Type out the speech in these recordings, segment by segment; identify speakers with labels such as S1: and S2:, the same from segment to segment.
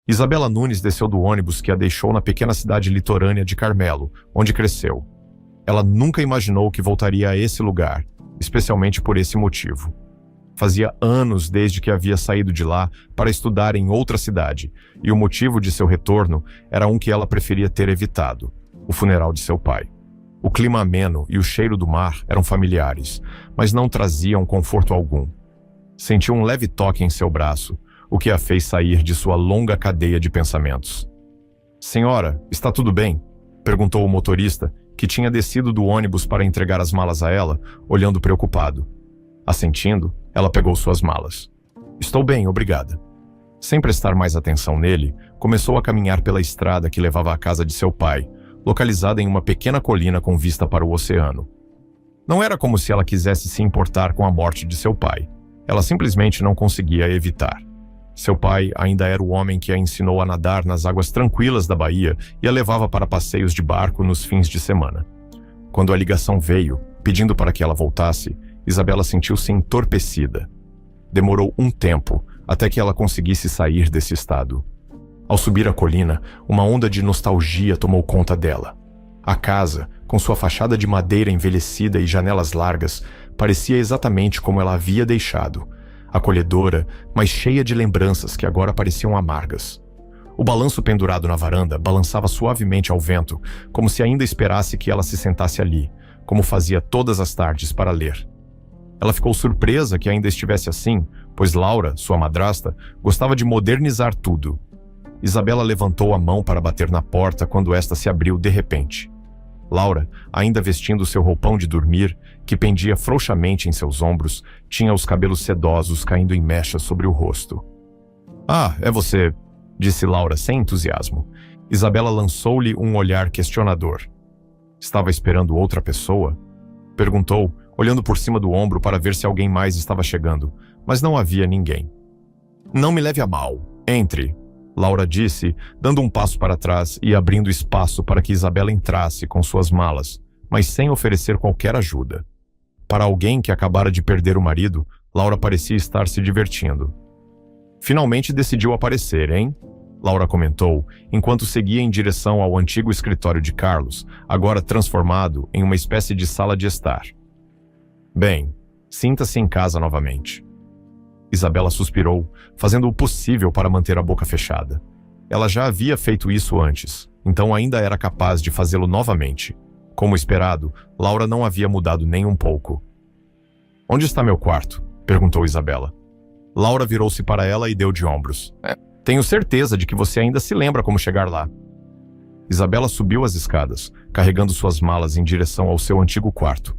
S1: Isabela Nunes desceu do ônibus que a deixou na pequena cidade litorânea de Carmelo, onde cresceu. Ela nunca imaginou que voltaria a esse lugar, especialmente por esse motivo. Fazia anos desde que havia saído de lá para estudar em outra cidade, e o motivo de seu retorno era um que ela preferia ter evitado: o funeral de seu pai. O clima ameno e o cheiro do mar eram familiares, mas não traziam conforto algum. Sentiu um leve toque em seu braço, o que a fez sair de sua longa cadeia de pensamentos. "Senhora, está tudo bem?", perguntou o motorista, que tinha descido do ônibus para entregar as malas a ela, olhando preocupado. Assentindo, ela pegou suas malas. "Estou bem, obrigada." Sem prestar mais atenção nele, começou a caminhar pela estrada que levava à casa de seu pai, localizada em uma pequena colina com vista para o oceano. Não era como se ela quisesse se importar com a morte de seu pai. Ela simplesmente não conseguia evitar. Seu pai ainda era o homem que a ensinou a nadar nas águas tranquilas da Bahia e a levava para passeios de barco nos fins de semana. Quando a ligação veio, pedindo para que ela voltasse, Isabela sentiu-se entorpecida. Demorou um tempo até que ela conseguisse sair desse estado. Ao subir a colina, uma onda de nostalgia tomou conta dela. A casa, com sua fachada de madeira envelhecida e janelas largas, parecia exatamente como ela havia deixado, acolhedora, mas cheia de lembranças que agora pareciam amargas. O balanço pendurado na varanda balançava suavemente ao vento, como se ainda esperasse que ela se sentasse ali, como fazia todas as tardes para ler. Ela ficou surpresa que ainda estivesse assim, pois Laura, sua madrasta, gostava de modernizar tudo. Isabela levantou a mão para bater na porta quando esta se abriu de repente. Laura, ainda vestindo seu roupão de dormir, que pendia frouxamente em seus ombros, tinha os cabelos sedosos caindo em mechas sobre o rosto. "Ah, é você", disse Laura sem entusiasmo. Isabela lançou-lhe um olhar questionador. "Estava esperando outra pessoa?", perguntou, olhando por cima do ombro para ver se alguém mais estava chegando, mas não havia ninguém. "Não me leve a mal. Entre", Laura disse, dando um passo para trás e abrindo espaço para que Isabela entrasse com suas malas, mas sem oferecer qualquer ajuda. Para alguém que acabara de perder o marido, Laura parecia estar se divertindo. "Finalmente decidiu aparecer, hein?", Laura comentou, enquanto seguia em direção ao antigo escritório de Carlos, agora transformado em uma espécie de sala de estar. "Bem, sinta-se em casa novamente." Isabela suspirou, fazendo o possível para manter a boca fechada. Ela já havia feito isso antes, então ainda era capaz de fazê-lo novamente. Como esperado, Laura não havia mudado nem um pouco. "Onde está meu quarto?", perguntou Isabela. Laura virou-se para ela e deu de ombros. "Tenho certeza de que você ainda se lembra como chegar lá." Isabela subiu as escadas, carregando suas malas em direção ao seu antigo quarto.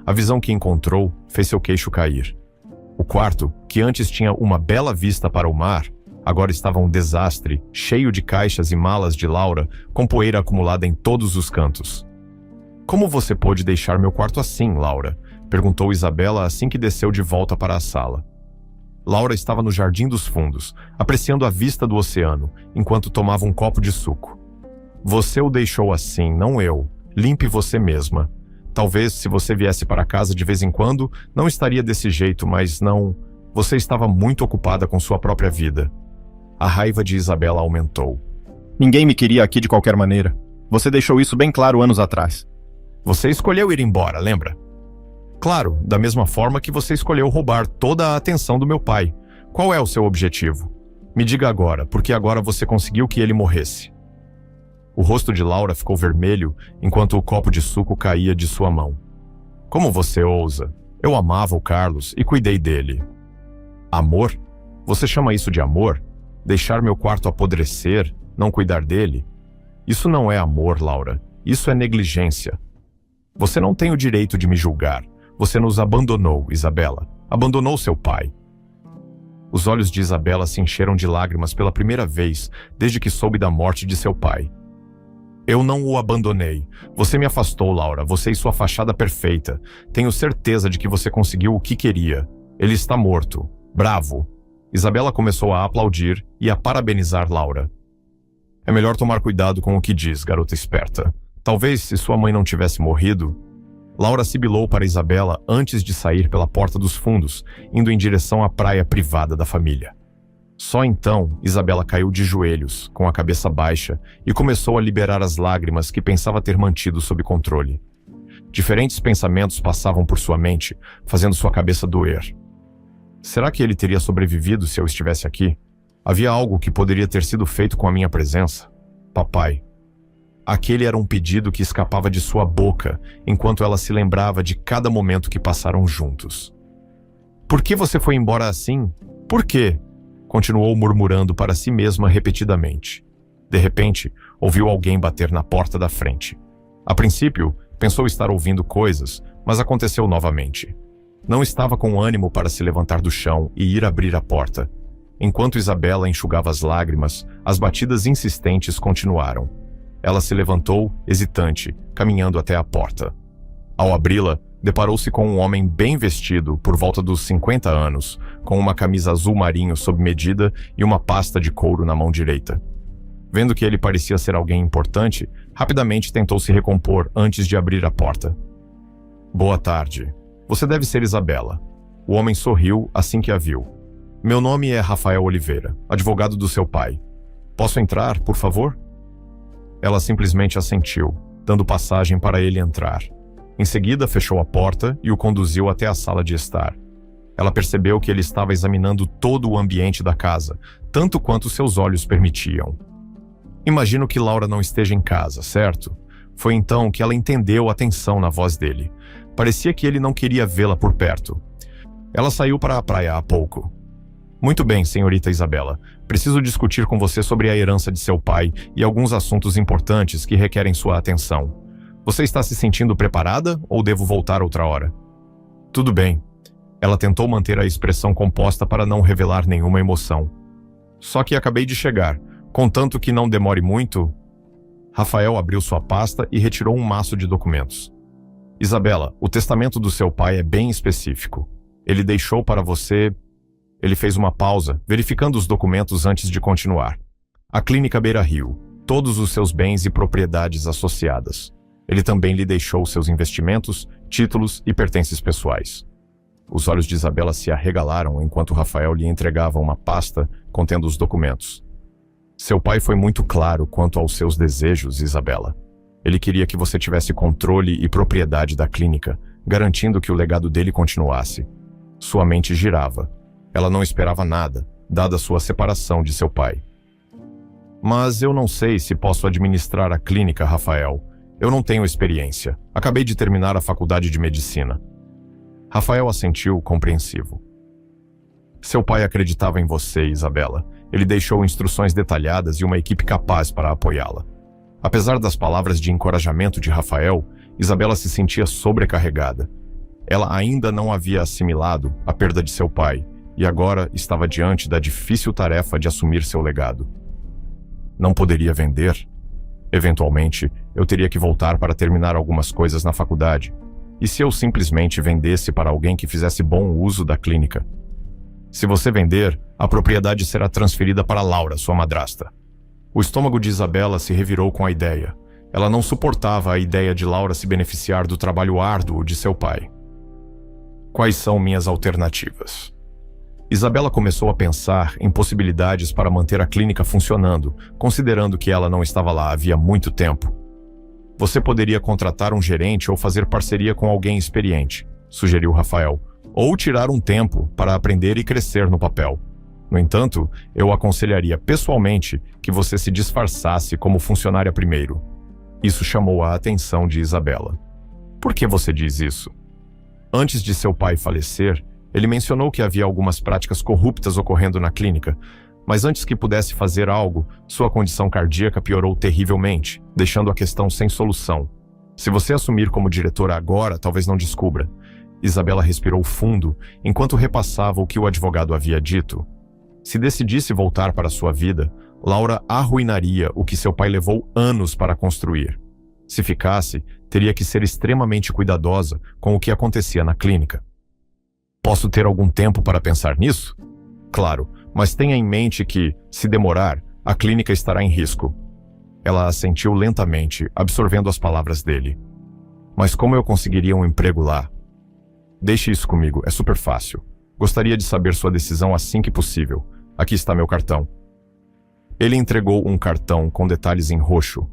S1: A visão que encontrou fez seu queixo cair. O quarto, que antes tinha uma bela vista para o mar, agora estava um desastre, cheio de caixas e malas de Laura, com poeira acumulada em todos os cantos. "Como você pôde deixar meu quarto assim, Laura?", perguntou Isabela assim que desceu de volta para a sala. Laura estava no jardim dos fundos, apreciando a vista do oceano, enquanto tomava um copo de suco. "Você o deixou assim, não eu. Limpe você mesma. Talvez, se você viesse para casa de vez em quando, não estaria desse jeito, mas não. Você estava muito ocupada com sua própria vida." A raiva de Isabela aumentou. "Ninguém me queria aqui de qualquer maneira. Você deixou isso bem claro anos atrás." "Você escolheu ir embora, lembra?" "Claro, da mesma forma que você escolheu roubar toda a atenção do meu pai. Qual é o seu objetivo? Me diga agora, porque agora você conseguiu que ele morresse." O rosto de Laura ficou vermelho enquanto o copo de suco caía de sua mão. "Como você ousa? Eu amava o Carlos e cuidei dele." "Amor? Você chama isso de amor? Deixar meu quarto apodrecer, não cuidar dele? Isso não é amor, Laura. Isso é negligência. Você não tem o direito de me julgar. Você nos abandonou, Isabela. Abandonou seu pai." Os olhos de Isabela se encheram de lágrimas pela primeira vez desde que soube da morte de seu pai. "Eu não o abandonei. Você me afastou, Laura, você e sua fachada perfeita. Tenho certeza de que você conseguiu o que queria. Ele está morto. Bravo." Isabela começou a aplaudir e a parabenizar Laura. "É melhor tomar cuidado com o que diz, garota esperta. Talvez se sua mãe não tivesse morrido. Laura sibilou para Isabela antes de sair pela porta dos fundos, indo em direção à praia privada da família. Só então, Isabela caiu de joelhos, com a cabeça baixa, e começou a liberar as lágrimas que pensava ter mantido sob controle. Diferentes pensamentos passavam por sua mente, fazendo sua cabeça doer. Será que ele teria sobrevivido se eu estivesse aqui? Havia algo que poderia ter sido feito com a minha presença? Papai. Aquele era um pedido que escapava de sua boca, enquanto ela se lembrava de cada momento que passaram juntos. Por que você foi embora assim? Por quê? Continuou murmurando para si mesma repetidamente. De repente, ouviu alguém bater na porta da frente. A princípio, pensou estar ouvindo coisas, mas aconteceu novamente. Não estava com ânimo para se levantar do chão e ir abrir a porta. Enquanto Isabela enxugava as lágrimas, as batidas insistentes continuaram. Ela se levantou, hesitante, caminhando até a porta. Ao abri-la, deparou-se com um homem bem vestido, por volta dos 50 anos, com uma camisa azul marinho sob medida e uma pasta de couro na mão direita. Vendo que ele parecia ser alguém importante, rapidamente tentou se recompor antes de abrir a porta. Boa tarde. Você deve ser Isabela. O homem sorriu assim que a viu. Meu nome é Rafael Oliveira, advogado do seu pai. Posso entrar, por favor? Ela simplesmente assentiu, dando passagem para ele entrar. Em seguida, fechou a porta e o conduziu até a sala de estar. Ela percebeu que ele estava examinando todo o ambiente da casa, tanto quanto seus olhos permitiam. Imagino que Laura não esteja em casa, certo? Foi então que ela entendeu a tensão na voz dele. Parecia que ele não queria vê-la por perto. Ela saiu para a praia há pouco. Muito bem, senhorita Isabela. Preciso discutir com você sobre a herança de seu pai e alguns assuntos importantes que requerem sua atenção. Você está se sentindo preparada ou devo voltar outra hora? Tudo bem. Ela tentou manter a expressão composta para não revelar nenhuma emoção. Só que acabei de chegar. Contanto que não demore muito... Rafael abriu sua pasta e retirou um maço de documentos. Isabela, o testamento do seu pai é bem específico. Ele deixou para você... Ele fez uma pausa, verificando os documentos antes de continuar. A Clínica Beira Rio, todos os seus bens e propriedades associadas. Ele também lhe deixou seus investimentos, títulos e pertences pessoais. Os olhos de Isabela se arregalaram enquanto Rafael lhe entregava uma pasta contendo os documentos. Seu pai foi muito claro quanto aos seus desejos, Isabela. Ele queria que você tivesse controle e propriedade da clínica, garantindo que o legado dele continuasse. Sua mente girava. Ela não esperava nada, dada sua separação de seu pai. Mas eu não sei se posso administrar a clínica, Rafael. Eu não tenho experiência. Acabei de terminar a faculdade de medicina. Rafael assentiu, compreensivo. Seu pai acreditava em você, Isabela. Ele deixou instruções detalhadas e uma equipe capaz para apoiá-la. Apesar das palavras de encorajamento de Rafael, Isabela se sentia sobrecarregada. Ela ainda não havia assimilado a perda de seu pai e agora estava diante da difícil tarefa de assumir seu legado. Não poderia vender? Eventualmente, eu teria que voltar para terminar algumas coisas na faculdade. E se eu simplesmente vendesse para alguém que fizesse bom uso da clínica? Se você vender, a propriedade será transferida para Laura, sua madrasta. O estômago de Isabela se revirou com a ideia. Ela não suportava a ideia de Laura se beneficiar do trabalho árduo de seu pai. Quais são minhas alternativas? Isabela começou a pensar em possibilidades para manter a clínica funcionando, considerando que ela não estava lá havia muito tempo. Você poderia contratar um gerente ou fazer parceria com alguém experiente, sugeriu Rafael, ou tirar um tempo para aprender e crescer no papel. No entanto, eu aconselharia pessoalmente que você se disfarçasse como funcionária primeiro. Isso chamou a atenção de Isabela. Por que você diz isso? Antes de seu pai falecer, ele mencionou que havia algumas práticas corruptas ocorrendo na clínica, mas antes que pudesse fazer algo, sua condição cardíaca piorou terrivelmente, deixando a questão sem solução. Se você assumir como diretora agora, talvez não descubra. Isabela respirou fundo, enquanto repassava o que o advogado havia dito. Se decidisse voltar para sua vida, Laura arruinaria o que seu pai levou anos para construir. Se ficasse, teria que ser extremamente cuidadosa com o que acontecia na clínica. Posso ter algum tempo para pensar nisso? Claro, mas tenha em mente que, se demorar, a clínica estará em risco. Ela assentiu lentamente, absorvendo as palavras dele. Mas como eu conseguiria um emprego lá? Deixe isso comigo, é super fácil. Gostaria de saber sua decisão assim que possível. Aqui está meu cartão. Ele entregou um cartão com detalhes em roxo.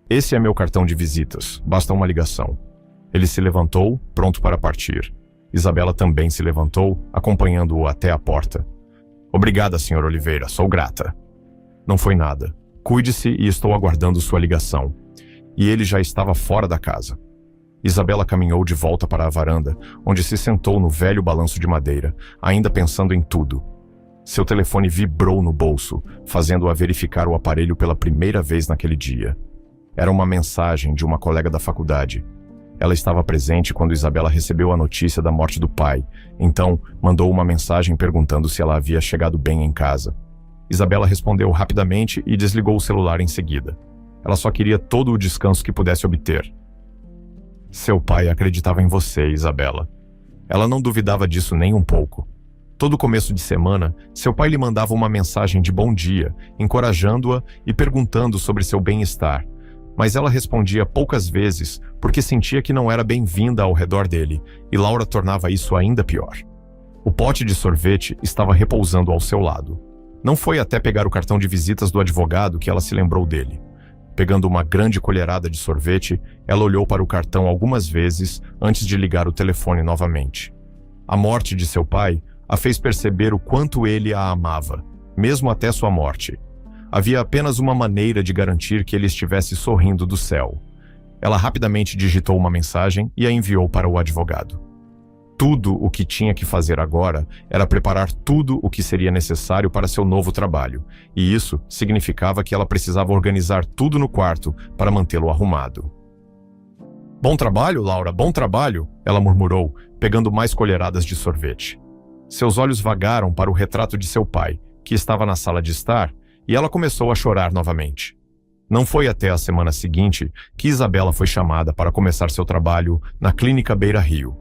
S1: Esse é meu cartão de visitas, basta uma ligação. Ele se levantou, pronto para partir. Isabela também se levantou, acompanhando-o até a porta. Obrigada, Sr. Oliveira, sou grata. Não foi nada. Cuide-se e estou aguardando sua ligação. E ele já estava fora da casa. Isabela caminhou de volta para a varanda, onde se sentou no velho balanço de madeira, ainda pensando em tudo. Seu telefone vibrou no bolso, fazendo-a verificar o aparelho pela primeira vez naquele dia. Era uma mensagem de uma colega da faculdade. Ela estava presente quando Isabela recebeu a notícia da morte do pai, então mandou uma mensagem perguntando se ela havia chegado bem em casa. Isabela respondeu rapidamente e desligou o celular em seguida. Ela só queria todo o descanso que pudesse obter. Seu pai acreditava em você, Isabela. Ela não duvidava disso nem um pouco. Todo começo de semana, seu pai lhe mandava uma mensagem de bom dia, encorajando-a e perguntando sobre seu bem-estar. Mas ela respondia poucas vezes porque sentia que não era bem-vinda ao redor dele, e Laura tornava isso ainda pior. O pote de sorvete estava repousando ao seu lado. Não foi até pegar o cartão de visitas do advogado que ela se lembrou dele. Pegando uma grande colherada de sorvete, ela olhou para o cartão algumas vezes antes de ligar o telefone novamente. A morte de seu pai a fez perceber o quanto ele a amava, mesmo até sua morte. Havia apenas uma maneira de garantir que ele estivesse sorrindo do céu. Ela rapidamente digitou uma mensagem e a enviou para o advogado. Tudo o que tinha que fazer agora era preparar tudo o que seria necessário para seu novo trabalho, e isso significava que ela precisava organizar tudo no quarto para mantê-lo arrumado. Bom trabalho, Laura, bom trabalho, ela murmurou, pegando mais colheradas de sorvete. Seus olhos vagaram para o retrato de seu pai, que estava na sala de estar, e ela começou a chorar novamente. Não foi até a semana seguinte que Isabela foi chamada para começar seu trabalho na Clínica Beira Rio.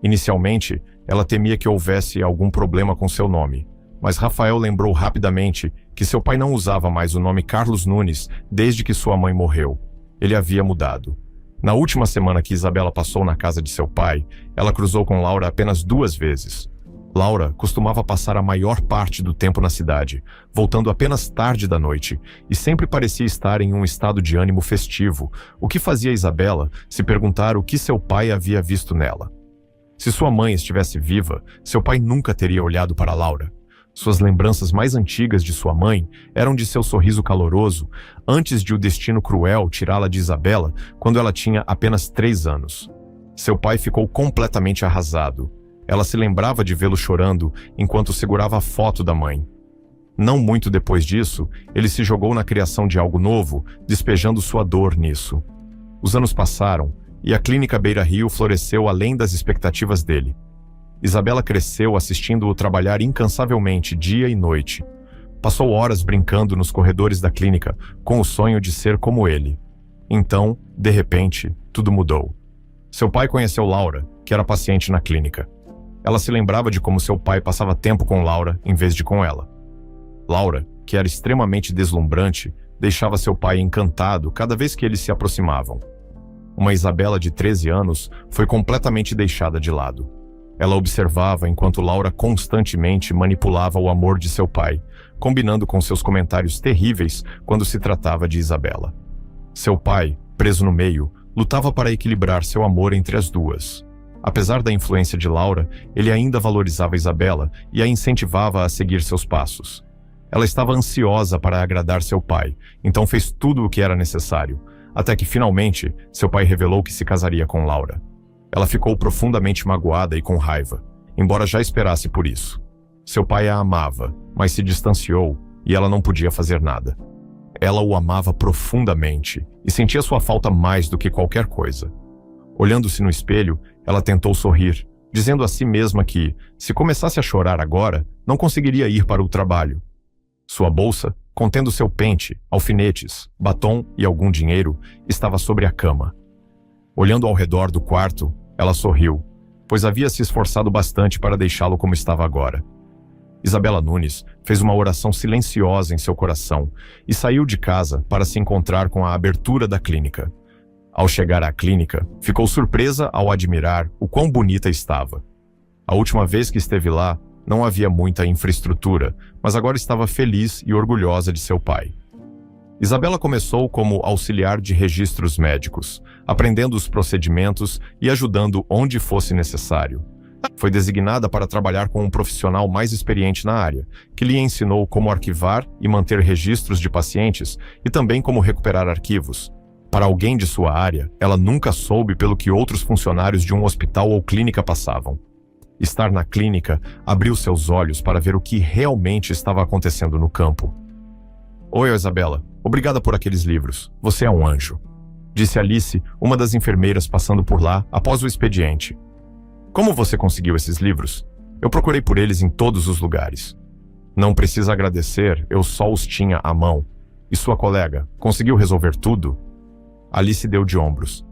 S1: Inicialmente, ela temia que houvesse algum problema com seu nome, mas Rafael lembrou rapidamente que seu pai não usava mais o nome Carlos Nunes desde que sua mãe morreu. Ele havia mudado. Na última semana que Isabela passou na casa de seu pai, ela cruzou com Laura apenas 2 vezes. Laura costumava passar a maior parte do tempo na cidade, voltando apenas tarde da noite, e sempre parecia estar em um estado de ânimo festivo, o que fazia Isabela se perguntar o que seu pai havia visto nela. Se sua mãe estivesse viva, seu pai nunca teria olhado para Laura. Suas lembranças mais antigas de sua mãe eram de seu sorriso caloroso, antes de o destino cruel tirá-la de Isabela quando ela tinha apenas 3 anos. Seu pai ficou completamente arrasado. Ela se lembrava de vê-lo chorando enquanto segurava a foto da mãe. Não muito depois disso, ele se jogou na criação de algo novo, despejando sua dor nisso. Os anos passaram, e a Clínica Beira Rio floresceu além das expectativas dele. Isabela cresceu assistindo-o trabalhar incansavelmente dia e noite. Passou horas brincando nos corredores da clínica, com o sonho de ser como ele. Então, de repente, tudo mudou. Seu pai conheceu Laura, que era paciente na clínica. Ela se lembrava de como seu pai passava tempo com Laura em vez de com ela. Laura, que era extremamente deslumbrante, deixava seu pai encantado cada vez que eles se aproximavam. Uma Isabela de 13 anos foi completamente deixada de lado. Ela observava enquanto Laura constantemente manipulava o amor de seu pai, combinando com seus comentários terríveis quando se tratava de Isabela. Seu pai, preso no meio, lutava para equilibrar seu amor entre as duas. Apesar da influência de Laura, ele ainda valorizava Isabela e a incentivava a seguir seus passos. Ela estava ansiosa para agradar seu pai, então fez tudo o que era necessário, até que finalmente seu pai revelou que se casaria com Laura. Ela ficou profundamente magoada e com raiva, embora já esperasse por isso. Seu pai a amava, mas se distanciou e ela não podia fazer nada. Ela o amava profundamente e sentia sua falta mais do que qualquer coisa. Olhando-se no espelho, ela tentou sorrir, dizendo a si mesma que, se começasse a chorar agora, não conseguiria ir para o trabalho. Sua bolsa, contendo seu pente, alfinetes, batom e algum dinheiro, estava sobre a cama. Olhando ao redor do quarto, ela sorriu, pois havia se esforçado bastante para deixá-lo como estava agora. Isabela Nunes fez uma oração silenciosa em seu coração e saiu de casa para se encontrar com a abertura da clínica. Ao chegar à clínica, ficou surpresa ao admirar o quão bonita estava. A última vez que esteve lá, não havia muita infraestrutura, mas agora estava feliz e orgulhosa de seu pai. Isabela começou como auxiliar de registros médicos, aprendendo os procedimentos e ajudando onde fosse necessário. Foi designada para trabalhar com um profissional mais experiente na área, que lhe ensinou como arquivar e manter registros de pacientes e também como recuperar arquivos. Para alguém de sua área, ela nunca soube pelo que outros funcionários de um hospital ou clínica passavam. Estar na clínica abriu seus olhos para ver o que realmente estava acontecendo no campo. "Oi, Isabela. Obrigada por aqueles livros. Você é um anjo", disse Alice, uma das enfermeiras passando por lá após o expediente. "Como você conseguiu esses livros? Eu procurei por eles em todos os lugares." "Não precisa agradecer, eu só os tinha à mão." "E sua colega, conseguiu resolver tudo?" Alice deu de ombros.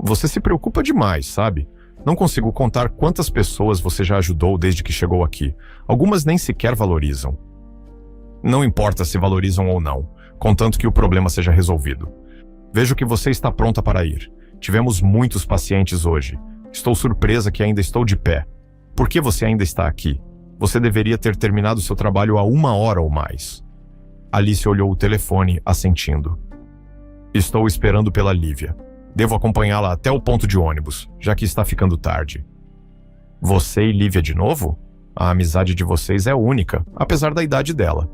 S1: "Você se preocupa demais, sabe? Não consigo contar quantas pessoas você já ajudou desde que chegou aqui. Algumas nem sequer valorizam." "Não importa se valorizam ou não, contanto que o problema seja resolvido. Vejo que você está pronta para ir. Tivemos muitos pacientes hoje. Estou surpresa que ainda estou de pé. Por que você ainda está aqui? Você deveria ter terminado seu trabalho há 1 hora ou mais." Alice olhou o telefone, assentindo. "Estou esperando pela Lívia. Devo acompanhá-la até o ponto de ônibus, já que está ficando tarde." "Você e Lívia de novo? A amizade de vocês é única, apesar da idade dela."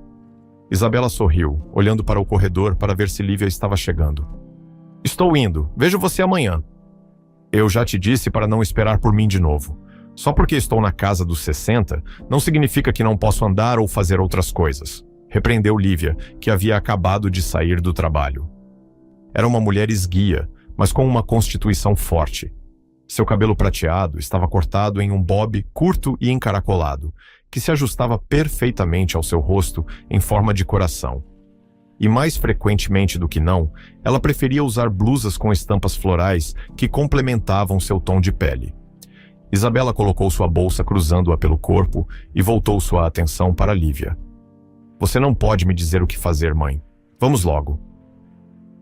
S1: Isabela sorriu, olhando para o corredor para ver se Lívia estava chegando. "Estou indo. Vejo você amanhã." "Eu já te disse para não esperar por mim de novo. Só porque estou na casa dos 60, não significa que não posso andar ou fazer outras coisas", repreendeu Lívia, que havia acabado de sair do trabalho. Era uma mulher esguia, mas com uma constituição forte. Seu cabelo prateado estava cortado em um bob curto e encaracolado, que se ajustava perfeitamente ao seu rosto em forma de coração. E mais frequentemente do que não, ela preferia usar blusas com estampas florais que complementavam seu tom de pele. Isabela colocou sua bolsa cruzando-a pelo corpo e voltou sua atenção para Lívia. "Você não pode me dizer o que fazer, mãe. Vamos logo."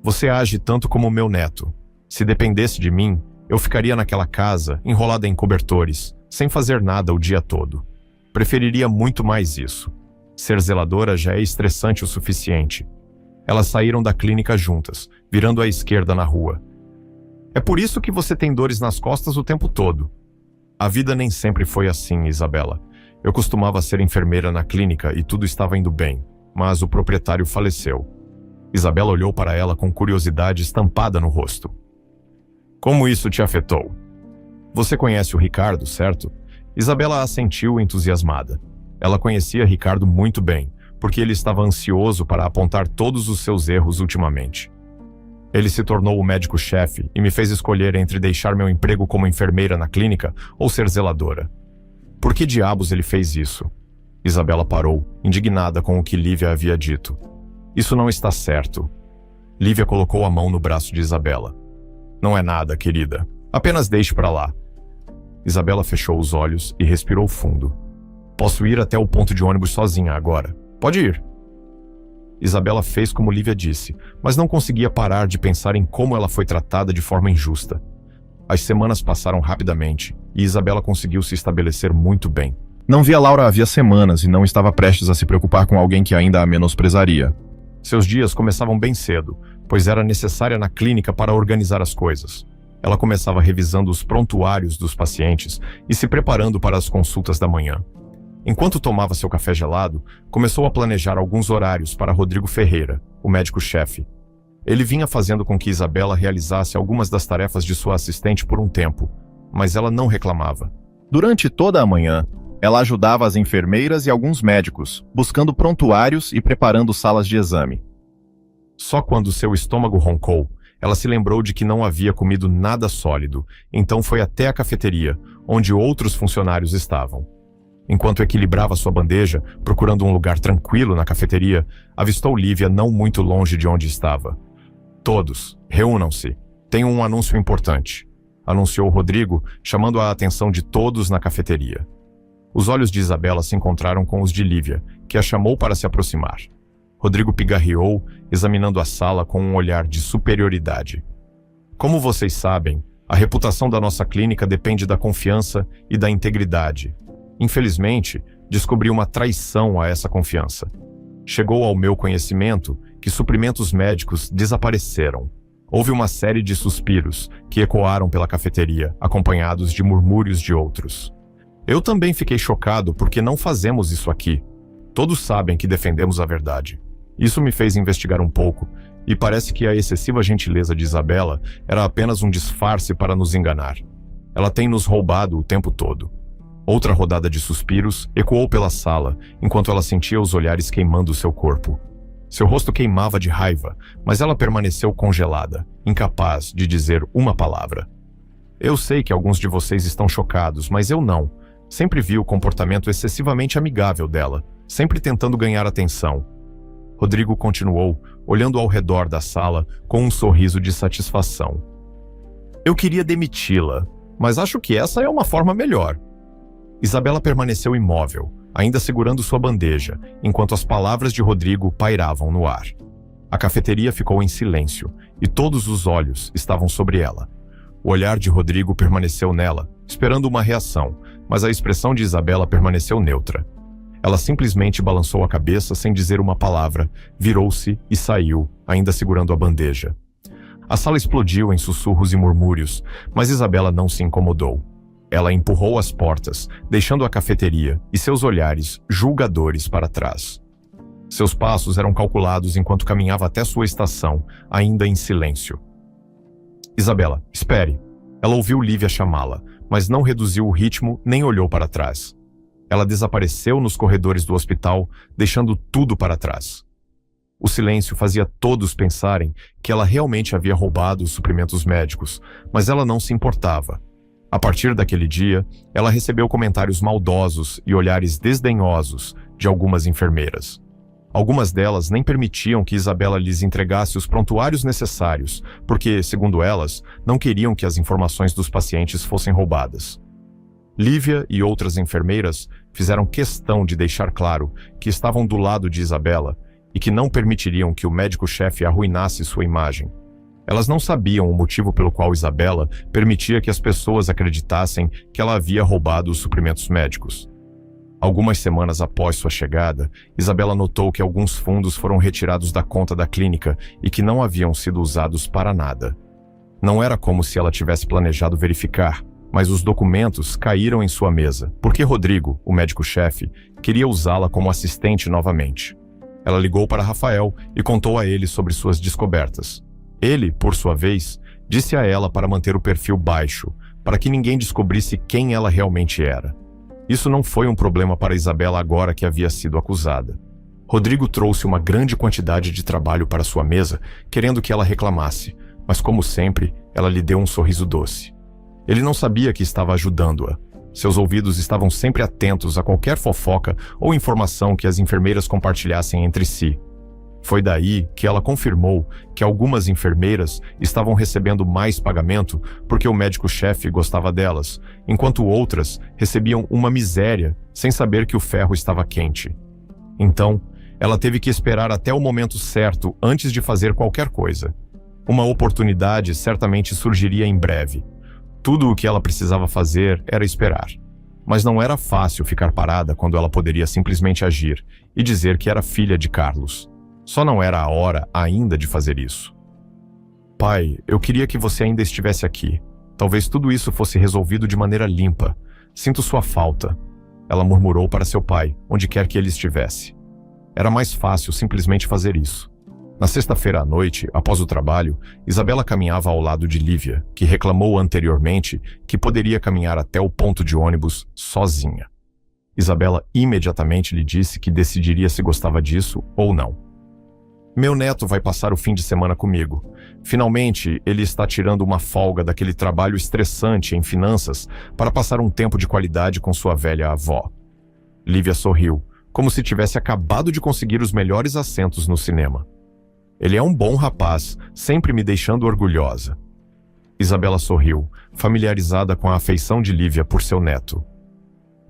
S1: "Você age tanto como meu neto. Se dependesse de mim, eu ficaria naquela casa, enrolada em cobertores, sem fazer nada o dia todo. Preferiria muito mais isso. Ser zeladora já é estressante o suficiente." Elas saíram da clínica juntas, virando à esquerda na rua. "É por isso que você tem dores nas costas o tempo todo." "A vida nem sempre foi assim, Isabela. Eu costumava ser enfermeira na clínica e tudo estava indo bem, mas o proprietário faleceu." Isabela olhou para ela com curiosidade estampada no rosto. "Como isso te afetou?" "Você conhece o Ricardo, certo?" Isabela assentiu entusiasmada. Ela conhecia Ricardo muito bem, porque ele estava ansioso para apontar todos os seus erros ultimamente. "Ele se tornou o médico-chefe e me fez escolher entre deixar meu emprego como enfermeira na clínica ou ser zeladora." "Por que diabos ele fez isso?" Isabela parou, indignada com o que Lívia havia dito. "Isso não está certo." Lívia colocou a mão no braço de Isabela. "Não é nada, querida. Apenas deixe para lá." Isabela fechou os olhos e respirou fundo. "Posso ir até o ponto de ônibus sozinha agora. Pode ir." Isabela fez como Lívia disse, mas não conseguia parar de pensar em como ela foi tratada de forma injusta. As semanas passaram rapidamente e Isabela conseguiu se estabelecer muito bem. Não via Laura havia semanas e não estava prestes a se preocupar com alguém que ainda a menosprezaria. Seus dias começavam bem cedo, pois era necessária na clínica para organizar as coisas. Ela começava revisando os prontuários dos pacientes e se preparando para as consultas da manhã. Enquanto tomava seu café gelado, começou a planejar alguns horários para Rodrigo Ferreira, o médico-chefe. Ele vinha fazendo com que Isabela realizasse algumas das tarefas de sua assistente por um tempo, mas ela não reclamava. Durante toda a manhã, ela ajudava as enfermeiras e alguns médicos, buscando prontuários e preparando salas de exame. Só quando seu estômago roncou, ela se lembrou de que não havia comido nada sólido, então foi até a cafeteria, onde outros funcionários estavam. Enquanto equilibrava sua bandeja, procurando um lugar tranquilo na cafeteria, avistou Lívia não muito longe de onde estava. "Todos, reúnam-se. Tenho um anúncio importante", anunciou Rodrigo, chamando a atenção de todos na cafeteria. Os olhos de Isabela se encontraram com os de Lívia, que a chamou para se aproximar. Rodrigo pigarreou, examinando a sala com um olhar de superioridade. Como vocês sabem, a reputação da nossa clínica depende da confiança e da integridade. Infelizmente, descobri uma traição a essa confiança. Chegou ao meu conhecimento que suprimentos médicos desapareceram. Houve uma série de suspiros que ecoaram pela cafeteria, acompanhados de murmúrios de outros. Eu também fiquei chocado porque não fazemos isso aqui. Todos sabem que defendemos a verdade. Isso me fez investigar um pouco, e parece que a excessiva gentileza de Isabela era apenas um disfarce para nos enganar. Ela tem nos roubado o tempo todo. Outra rodada de suspiros ecoou pela sala, enquanto ela sentia os olhares queimando seu corpo. Seu rosto queimava de raiva, mas ela permaneceu congelada, incapaz de dizer uma palavra. Eu sei que alguns de vocês estão chocados, mas eu não. Sempre vi o comportamento excessivamente amigável dela, sempre tentando ganhar atenção. Rodrigo continuou, olhando ao redor da sala com um sorriso de satisfação. Eu queria demiti-la, mas acho que essa é uma forma melhor. Isabela permaneceu imóvel, ainda segurando sua bandeja, enquanto as palavras de Rodrigo pairavam no ar. A cafeteria ficou em silêncio, e todos os olhos estavam sobre ela. O olhar de Rodrigo permaneceu nela, esperando uma reação, mas a expressão de Isabela permaneceu neutra. Ela simplesmente balançou a cabeça sem dizer uma palavra, virou-se e saiu, ainda segurando a bandeja. A sala explodiu em sussurros e murmúrios, mas Isabela não se incomodou. Ela empurrou as portas, deixando a cafeteria e seus olhares julgadores para trás. Seus passos eram calculados enquanto caminhava até sua estação, ainda em silêncio. Isabela, espere. Ela ouviu Lívia chamá-la, mas não reduziu o ritmo nem olhou para trás. Ela desapareceu nos corredores do hospital, deixando tudo para trás. O silêncio fazia todos pensarem que ela realmente havia roubado os suprimentos médicos, mas ela não se importava. A partir daquele dia, ela recebeu comentários maldosos e olhares desdenhosos de algumas enfermeiras. Algumas delas nem permitiam que Isabela lhes entregasse os prontuários necessários, porque, segundo elas, não queriam que as informações dos pacientes fossem roubadas. Lívia e outras enfermeiras fizeram questão de deixar claro que estavam do lado de Isabela e que não permitiriam que o médico-chefe arruinasse sua imagem. Elas não sabiam o motivo pelo qual Isabela permitia que as pessoas acreditassem que ela havia roubado os suprimentos médicos. Algumas semanas após sua chegada, Isabela notou que alguns fundos foram retirados da conta da clínica e que não haviam sido usados para nada. Não era como se ela tivesse planejado verificar, mas os documentos caíram em sua mesa, porque Rodrigo, o médico-chefe, queria usá-la como assistente novamente. Ela ligou para Rafael e contou a ele sobre suas descobertas. Ele, por sua vez, disse a ela para manter o perfil baixo, para que ninguém descobrisse quem ela realmente era. Isso não foi um problema para Isabela agora que havia sido acusada. Rodrigo trouxe uma grande quantidade de trabalho para sua mesa, querendo que ela reclamasse, mas como sempre, ela lhe deu um sorriso doce. Ele não sabia que estava ajudando-a. Seus ouvidos estavam sempre atentos a qualquer fofoca ou informação que as enfermeiras compartilhassem entre si. Foi daí que ela confirmou que algumas enfermeiras estavam recebendo mais pagamento porque o médico-chefe gostava delas, enquanto outras recebiam uma miséria sem saber que o ferro estava quente. Então, ela teve que esperar até o momento certo antes de fazer qualquer coisa. Uma oportunidade certamente surgiria em breve. Tudo o que ela precisava fazer era esperar. Mas não era fácil ficar parada quando ela poderia simplesmente agir e dizer que era filha de Carlos. Só não era a hora ainda de fazer isso. Pai, eu queria que você ainda estivesse aqui. Talvez tudo isso fosse resolvido de maneira limpa. Sinto sua falta. Ela murmurou para seu pai, onde quer que ele estivesse. Era mais fácil simplesmente fazer isso. Na sexta-feira à noite, após o trabalho, Isabela caminhava ao lado de Lívia, que reclamou anteriormente que poderia caminhar até o ponto de ônibus sozinha. Isabela imediatamente lhe disse que decidiria se gostava disso ou não. Meu neto vai passar o fim de semana comigo. Finalmente, ele está tirando uma folga daquele trabalho estressante em finanças para passar um tempo de qualidade com sua velha avó. Lívia sorriu, como se tivesse acabado de conseguir os melhores assentos no cinema. Ele é um bom rapaz, sempre me deixando orgulhosa. Isabela sorriu, familiarizada com a afeição de Lívia por seu neto.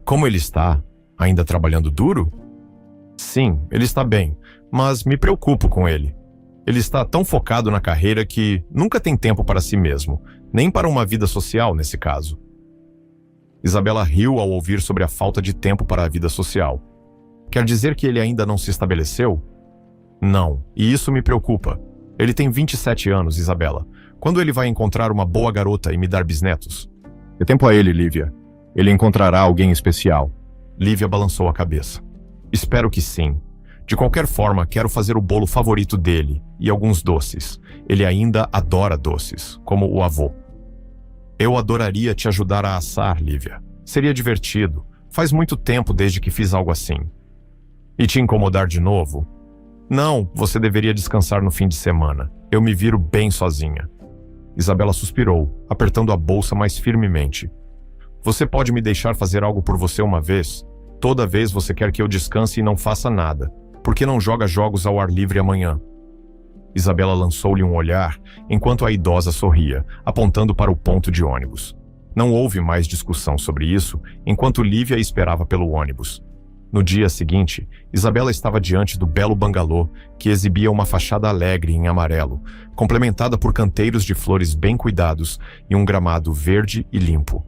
S1: Como ele está? Ainda trabalhando duro? Sim, ele está bem, mas me preocupo com ele. Ele está tão focado na carreira que nunca tem tempo para si mesmo, nem para uma vida social nesse caso. Isabela riu ao ouvir sobre a falta de tempo para a vida social. Quer dizer que ele ainda não se estabeleceu? Não, e isso me preocupa. Ele tem 27 anos, Isabela. Quando ele vai encontrar uma boa garota e me dar bisnetos? Dê tempo a ele, Lívia. Ele encontrará alguém especial. Lívia balançou a cabeça. Espero que sim. De qualquer forma, quero fazer o bolo favorito dele e alguns doces. Ele ainda adora doces, como o avô. Eu adoraria te ajudar a assar, Lívia. Seria divertido. Faz muito tempo desde que fiz algo assim. E te incomodar de novo? Não, você deveria descansar no fim de semana. Eu me viro bem sozinha. Isabela suspirou, apertando a bolsa mais firmemente. Você pode me deixar fazer algo por você uma vez? Toda vez você quer que eu descanse e não faça nada. Por que não joga jogos ao ar livre amanhã? Isabela lançou-lhe um olhar, enquanto a idosa sorria, apontando para o ponto de ônibus. Não houve mais discussão sobre isso, enquanto Lívia esperava pelo ônibus. No dia seguinte, Isabela estava diante do belo bangalô, que exibia uma fachada alegre em amarelo, complementada por canteiros de flores bem cuidados e um gramado verde e limpo.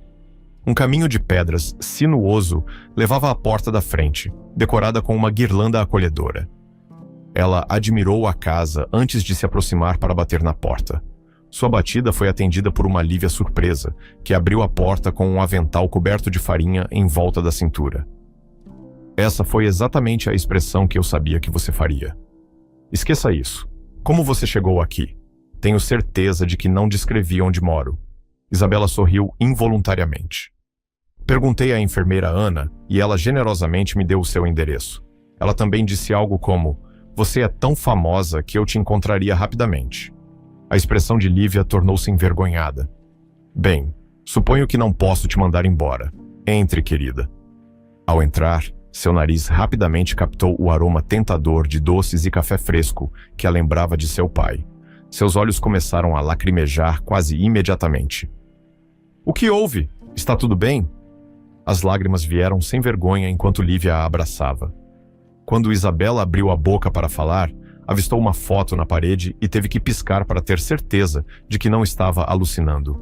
S1: Um caminho de pedras sinuoso levava à porta da frente, decorada com uma guirlanda acolhedora. Ela admirou a casa antes de se aproximar para bater na porta. Sua batida foi atendida por uma Lívia surpresa, que abriu a porta com um avental coberto de farinha em volta da cintura. Essa foi exatamente a expressão que eu sabia que você faria. Esqueça isso. Como você chegou aqui? Tenho certeza de que não descrevi onde moro. Isabela sorriu involuntariamente. Perguntei à enfermeira Ana e ela generosamente me deu o seu endereço. Ela também disse algo como: você é tão famosa que eu te encontraria rapidamente. A expressão de Lívia tornou-se envergonhada. Bem, suponho que não posso te mandar embora. Entre, querida. Ao entrar, seu nariz rapidamente captou o aroma tentador de doces e café fresco que a lembrava de seu pai. Seus olhos começaram a lacrimejar quase imediatamente. O que houve? Está tudo bem? As lágrimas vieram sem vergonha enquanto Lívia a abraçava. Quando Isabela abriu a boca para falar, avistou uma foto na parede e teve que piscar para ter certeza de que não estava alucinando.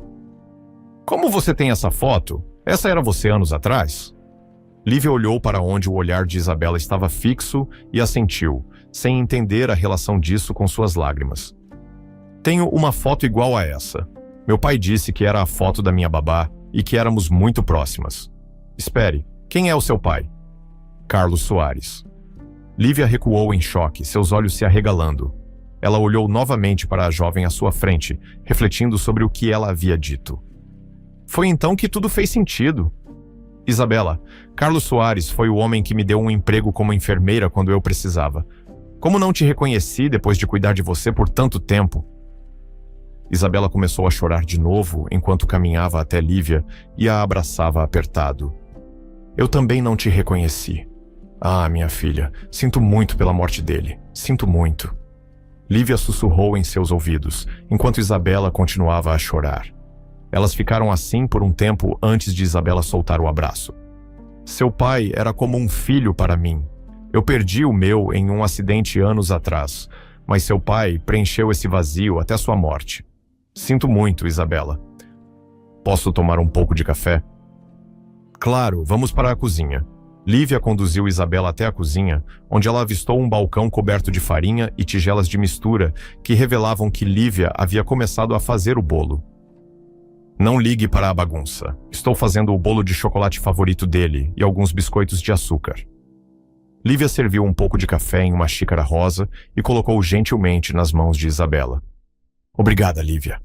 S1: Como você tem essa foto? Essa era você anos atrás? Lívia olhou para onde o olhar de Isabela estava fixo e assentiu, sem entender a relação disso com suas lágrimas. Tenho uma foto igual a essa. Meu pai disse que era a foto da minha babá e que éramos muito próximas. Espere, quem é o seu pai? Carlos Soares. Lívia recuou em choque, seus olhos se arregalando. Ela olhou novamente para a jovem à sua frente, refletindo sobre o que ela havia dito. Foi então que tudo fez sentido. Isabela, Carlos Soares foi o homem que me deu um emprego como enfermeira quando eu precisava. Como não te reconheci depois de cuidar de você por tanto tempo? Isabela começou a chorar de novo enquanto caminhava até Lívia e a abraçava apertado. Eu também não te reconheci. Ah, minha filha, sinto muito pela morte dele. Sinto muito. Lívia sussurrou em seus ouvidos, enquanto Isabela continuava a chorar. Elas ficaram assim por um tempo antes de Isabela soltar o abraço. Seu pai era como um filho para mim. Eu perdi o meu em um acidente anos atrás, mas seu pai preencheu esse vazio até sua morte. Sinto muito, Isabela. Posso tomar um pouco de café? Claro, vamos para a cozinha. Lívia conduziu Isabela até a cozinha, onde ela avistou um balcão coberto de farinha e tigelas de mistura que revelavam que Lívia havia começado a fazer o bolo. Não ligue para a bagunça. Estou fazendo o bolo de chocolate favorito dele e alguns biscoitos de açúcar. Lívia serviu um pouco de café em uma xícara rosa e colocou gentilmente nas mãos de Isabela. Obrigada, Lívia.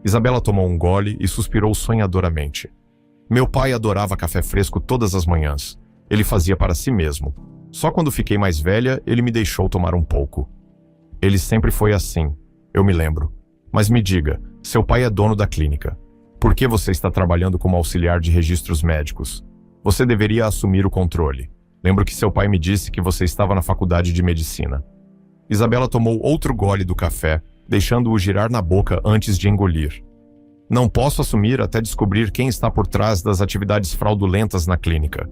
S1: Isabela tomou um gole e suspirou sonhadoramente. Meu pai adorava café fresco todas as manhãs. Ele fazia para si mesmo. Só quando fiquei mais velha, ele me deixou tomar um pouco. Ele sempre foi assim, eu me lembro. Mas me diga, seu pai é dono da clínica. Por que você está trabalhando como auxiliar de registros médicos? Você deveria assumir o controle. Lembro que seu pai me disse que você estava na faculdade de medicina. Isabela tomou outro gole do café, deixando-o girar na boca antes de engolir. Não posso assumir até descobrir quem está por trás das atividades fraudulentas na clínica.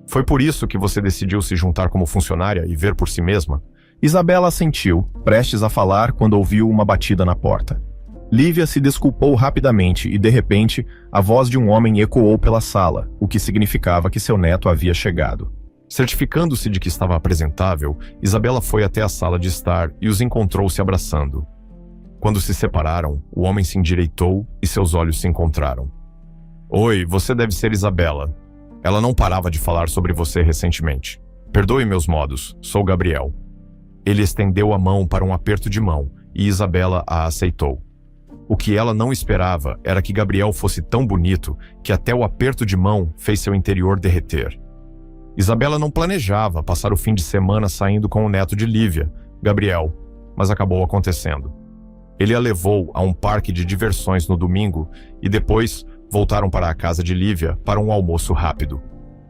S1: Foi por isso que você decidiu se juntar como funcionária e ver por si mesma?
S2: Isabela assentiu, prestes a falar quando ouviu uma batida na porta. Lívia se desculpou rapidamente e, de repente, a voz de um homem ecoou pela sala, o que significava que seu neto havia chegado.
S1: Certificando-se de que estava apresentável, Isabela foi até a sala de estar e os encontrou se abraçando. Quando se separaram, o homem se endireitou e seus olhos se encontraram. Oi, você deve ser Isabela. Ela não parava de falar sobre você recentemente. Perdoe meus modos, sou Gabriel. Ele estendeu a mão para um aperto de mão e Isabela a aceitou. O que ela não esperava era que Gabriel fosse tão bonito que até o aperto de mão fez seu interior derreter. Isabela não planejava passar o fim de semana saindo com o neto de Lívia, Gabriel, mas acabou acontecendo. Ele a levou a um parque de diversões no domingo e depois voltaram para a casa de Lívia para um almoço rápido.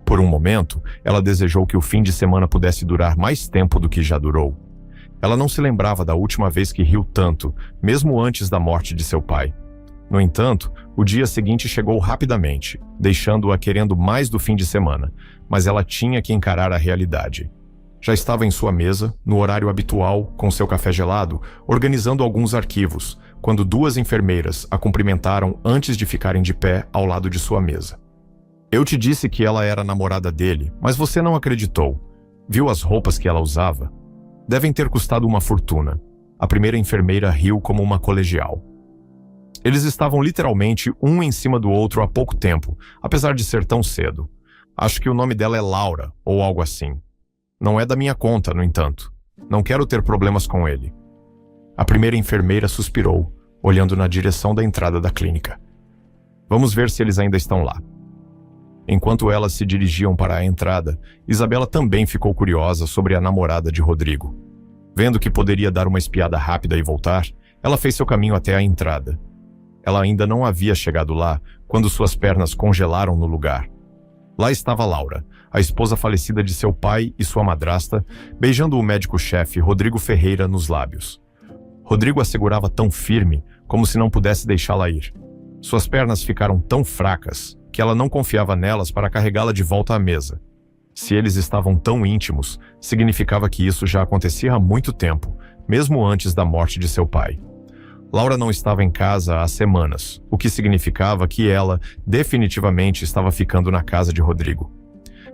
S1: Por um momento, ela desejou que o fim de semana pudesse durar mais tempo do que já durou. Ela não se lembrava da última vez que riu tanto, mesmo antes da morte de seu pai. No entanto, o dia seguinte chegou rapidamente, deixando-a querendo mais do fim de semana, mas ela tinha que encarar a realidade. Já estava em sua mesa, no horário habitual, com seu café gelado, organizando alguns arquivos, quando duas enfermeiras a cumprimentaram antes de ficarem de pé ao lado de sua mesa. Eu te disse que ela era namorada dele, mas você não acreditou. Viu as roupas que ela usava? Devem ter custado uma fortuna. A primeira enfermeira riu como uma colegial. Eles estavam literalmente um em cima do outro há pouco tempo, apesar de ser tão cedo. Acho que o nome dela é Laura, ou algo assim. Não é da minha conta, no entanto. Não quero ter problemas com ele. A primeira enfermeira suspirou, olhando na direção da entrada da clínica. Vamos ver se eles ainda estão lá. Enquanto elas se dirigiam para a entrada, Isabela também ficou curiosa sobre a namorada de Rodrigo. Vendo que poderia dar uma espiada rápida e voltar, ela fez seu caminho até a entrada. Ela ainda não havia chegado lá quando suas pernas congelaram no lugar. Lá estava Laura, a esposa falecida de seu pai e sua madrasta, beijando o médico-chefe Rodrigo Ferreira nos lábios. Rodrigo a segurava tão firme como se não pudesse deixá-la ir. Suas pernas ficaram tão fracas que ela não confiava nelas para carregá-la de volta à mesa. Se eles estavam tão íntimos, significava que isso já acontecia há muito tempo, mesmo antes da morte de seu pai. Laura não estava em casa há semanas, o que significava que ela definitivamente estava ficando na casa de Rodrigo.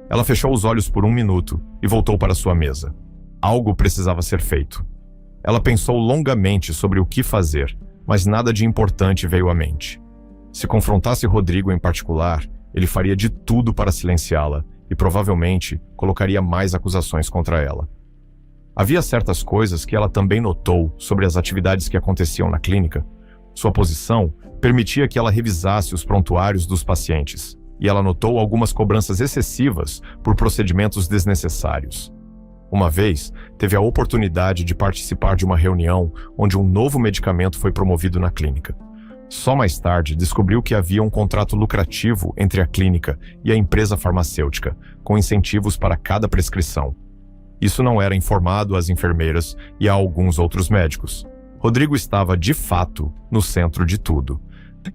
S1: Ela fechou os olhos por um minuto e voltou para sua mesa. Algo precisava ser feito. Ela pensou longamente sobre o que fazer, mas nada de importante veio à mente. Se confrontasse Rodrigo em particular, ele faria de tudo para silenciá-la e provavelmente colocaria mais acusações contra ela. Havia certas coisas que ela também notou sobre as atividades que aconteciam na clínica. Sua posição permitia que ela revisasse os prontuários dos pacientes, e ela notou algumas cobranças excessivas por procedimentos desnecessários. Uma vez, teve a oportunidade de participar de uma reunião onde um novo medicamento foi promovido na clínica. Só mais tarde descobriu que havia um contrato lucrativo entre a clínica e a empresa farmacêutica, com incentivos para cada prescrição. Isso não era informado às enfermeiras e a alguns outros médicos. Rodrigo estava, de fato, no centro de tudo.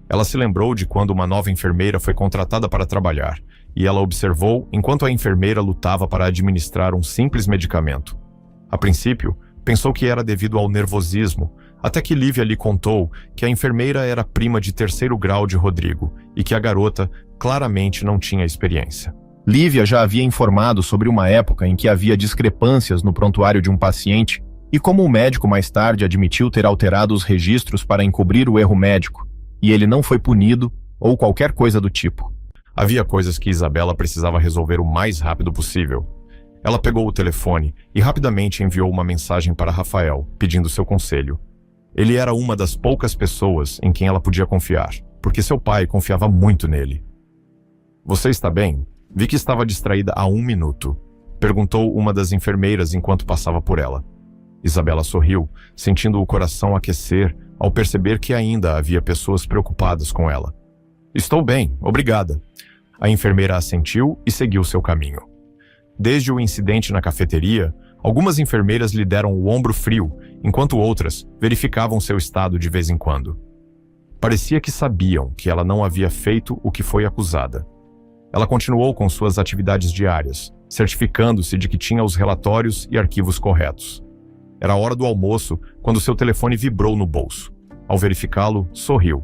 S1: Ela se lembrou de quando uma nova enfermeira foi contratada para trabalhar, e ela observou enquanto a enfermeira lutava para administrar um simples medicamento. A princípio, pensou que era devido ao nervosismo, até que Lívia lhe contou que a enfermeira era prima de terceiro grau de Rodrigo e que a garota claramente não tinha experiência.
S2: Lívia já havia informado sobre uma época em que havia discrepâncias no prontuário de um paciente e como o médico mais tarde admitiu ter alterado os registros para encobrir o erro médico, e ele não foi punido ou qualquer coisa do tipo.
S1: Havia coisas que Isabela precisava resolver o mais rápido possível. Ela pegou o telefone e rapidamente enviou uma mensagem para Rafael, pedindo seu conselho. Ele era uma das poucas pessoas em quem ela podia confiar, porque seu pai confiava muito nele. Você está bem? Vi que estava distraída há 1 minuto, perguntou uma das enfermeiras enquanto passava por ela. Isabela sorriu, sentindo o coração aquecer ao perceber que ainda havia pessoas preocupadas com ela. Estou bem, obrigada. A enfermeira assentiu e seguiu seu caminho. Desde o incidente na cafeteria, algumas enfermeiras lhe deram o ombro frio, enquanto outras verificavam seu estado de vez em quando. Parecia que sabiam que ela não havia feito o que foi acusada. Ela continuou com suas atividades diárias, certificando-se de que tinha os relatórios e arquivos corretos. Era a hora do almoço quando seu telefone vibrou no bolso. Ao verificá-lo, sorriu.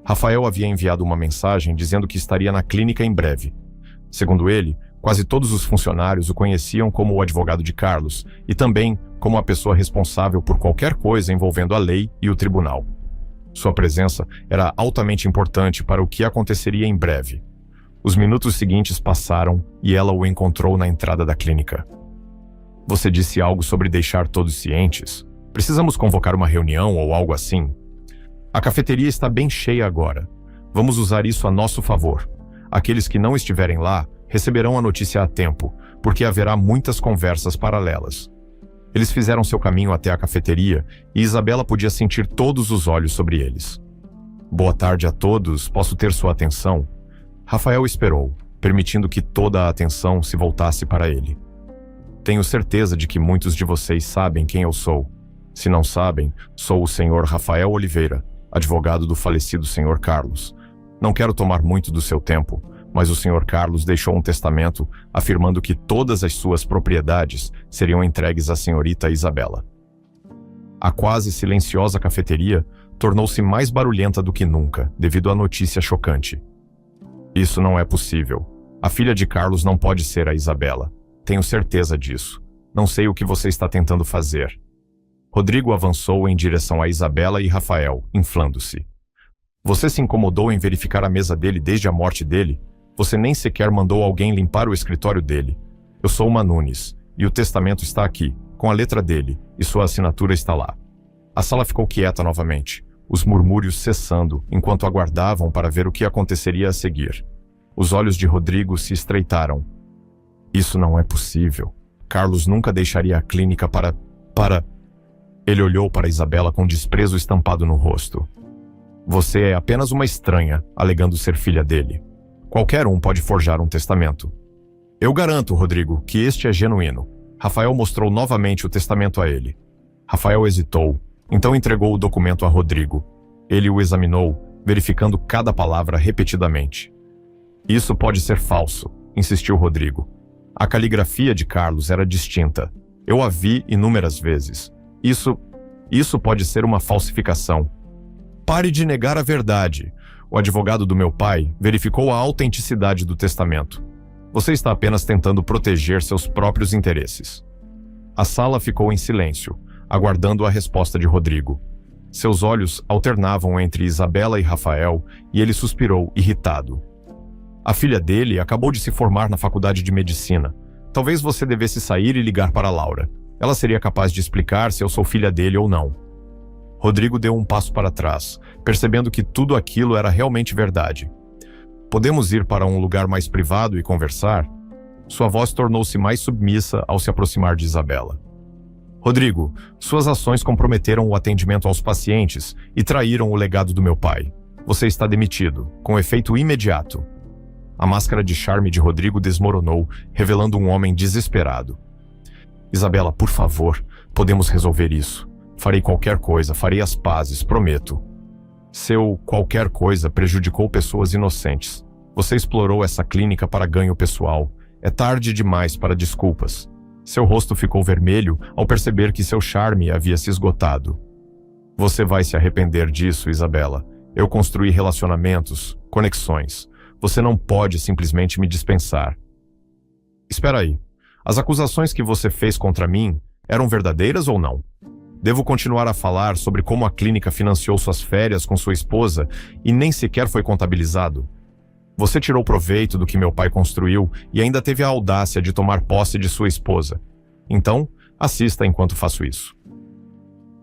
S1: Rafael havia enviado uma mensagem dizendo que estaria na clínica em breve. Segundo ele, quase todos os funcionários o conheciam como o advogado de Carlos e também como a pessoa responsável por qualquer coisa envolvendo a lei e o tribunal. Sua presença era altamente importante para o que aconteceria em breve. Os minutos seguintes passaram e ela o encontrou na entrada da clínica. Você disse algo sobre deixar todos cientes? Precisamos convocar uma reunião ou algo assim? A cafeteria está bem cheia agora. Vamos usar isso a nosso favor. Aqueles que não estiverem lá receberão a notícia a tempo, porque haverá muitas conversas paralelas. Eles fizeram seu caminho até a cafeteria e Isabela podia sentir todos os olhos sobre eles. Boa tarde a todos, posso ter sua atenção? Rafael esperou, permitindo que toda a atenção se voltasse para ele. Tenho certeza de que muitos de vocês sabem quem eu sou. Se não sabem, sou o Sr. Rafael Oliveira, advogado do falecido Sr. Carlos. Não quero tomar muito do seu tempo, mas o Sr. Carlos deixou um testamento afirmando que todas as suas propriedades seriam entregues à senhorita Isabela. A quase silenciosa cafeteria tornou-se mais barulhenta do que nunca, devido à notícia chocante. Isso não é possível. A filha de Carlos não pode ser a Isabela. Tenho certeza disso. Não sei o que você está tentando fazer. Rodrigo avançou em direção a Isabela e Rafael, inflando-se. Você se incomodou em verificar a mesa dele desde a morte dele? Você nem sequer mandou alguém limpar o escritório dele. Eu sou uma Nunes, e o testamento está aqui, com a letra dele, e sua assinatura está lá. A sala ficou quieta novamente, os murmúrios cessando enquanto aguardavam para ver o que aconteceria a seguir. Os olhos de Rodrigo se estreitaram. Isso não é possível. Carlos nunca deixaria a clínica para... Ele olhou para Isabela com desprezo estampado no rosto. Você é apenas uma estranha, alegando ser filha dele. Qualquer um pode forjar um testamento. Eu garanto, Rodrigo, que este é genuíno. Rafael mostrou novamente o testamento a ele. Rafael hesitou, então entregou o documento a Rodrigo. Ele o examinou, verificando cada palavra repetidamente. Isso pode ser falso, insistiu Rodrigo. A caligrafia de Carlos era distinta. Eu a vi inúmeras vezes. Isso pode ser uma falsificação. Pare de negar a verdade. O advogado do meu pai verificou a autenticidade do testamento. Você está apenas tentando proteger seus próprios interesses. A sala ficou em silêncio, aguardando a resposta de Rodrigo. Seus olhos alternavam entre Isabela e Rafael e ele suspirou, irritado. A filha dele acabou de se formar na faculdade de medicina. Talvez você devesse sair e ligar para Laura. Ela seria capaz de explicar se eu sou filha dele ou não. Rodrigo deu um passo para trás, percebendo que tudo aquilo era realmente verdade. Podemos ir para um lugar mais privado e conversar? Sua voz tornou-se mais submissa ao se aproximar de Isabela. Rodrigo, suas ações comprometeram o atendimento aos pacientes e traíram o legado do meu pai. Você está demitido, com efeito imediato. A máscara de charme de Rodrigo desmoronou, revelando um homem desesperado. Isabela, por favor, podemos resolver isso. Farei qualquer coisa, farei as pazes, prometo. Seu qualquer coisa prejudicou pessoas inocentes. Você explorou essa clínica para ganho pessoal. É tarde demais para desculpas. Seu rosto ficou vermelho ao perceber que seu charme havia se esgotado. Você vai se arrepender disso, Isabela. Eu construí relacionamentos, conexões. Você não pode simplesmente me dispensar. Espera aí. As acusações que você fez contra mim eram verdadeiras ou não? Devo continuar a falar sobre como a clínica financiou suas férias com sua esposa e nem sequer foi contabilizado? Você tirou proveito do que meu pai construiu e ainda teve a audácia de tomar posse de sua esposa. Então, assista enquanto faço isso.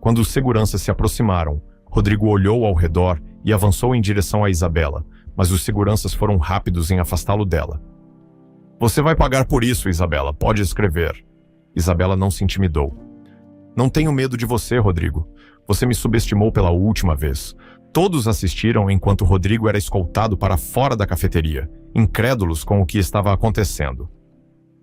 S1: Quando os seguranças se aproximaram, Rodrigo olhou ao redor e avançou em direção a Isabela, mas os seguranças foram rápidos em afastá-lo dela. Você vai pagar por isso, Isabela, pode escrever. Isabela não se intimidou. Não tenho medo de você, Rodrigo. Você me subestimou pela última vez. Todos assistiram enquanto Rodrigo era escoltado para fora da cafeteria, incrédulos com o que estava acontecendo.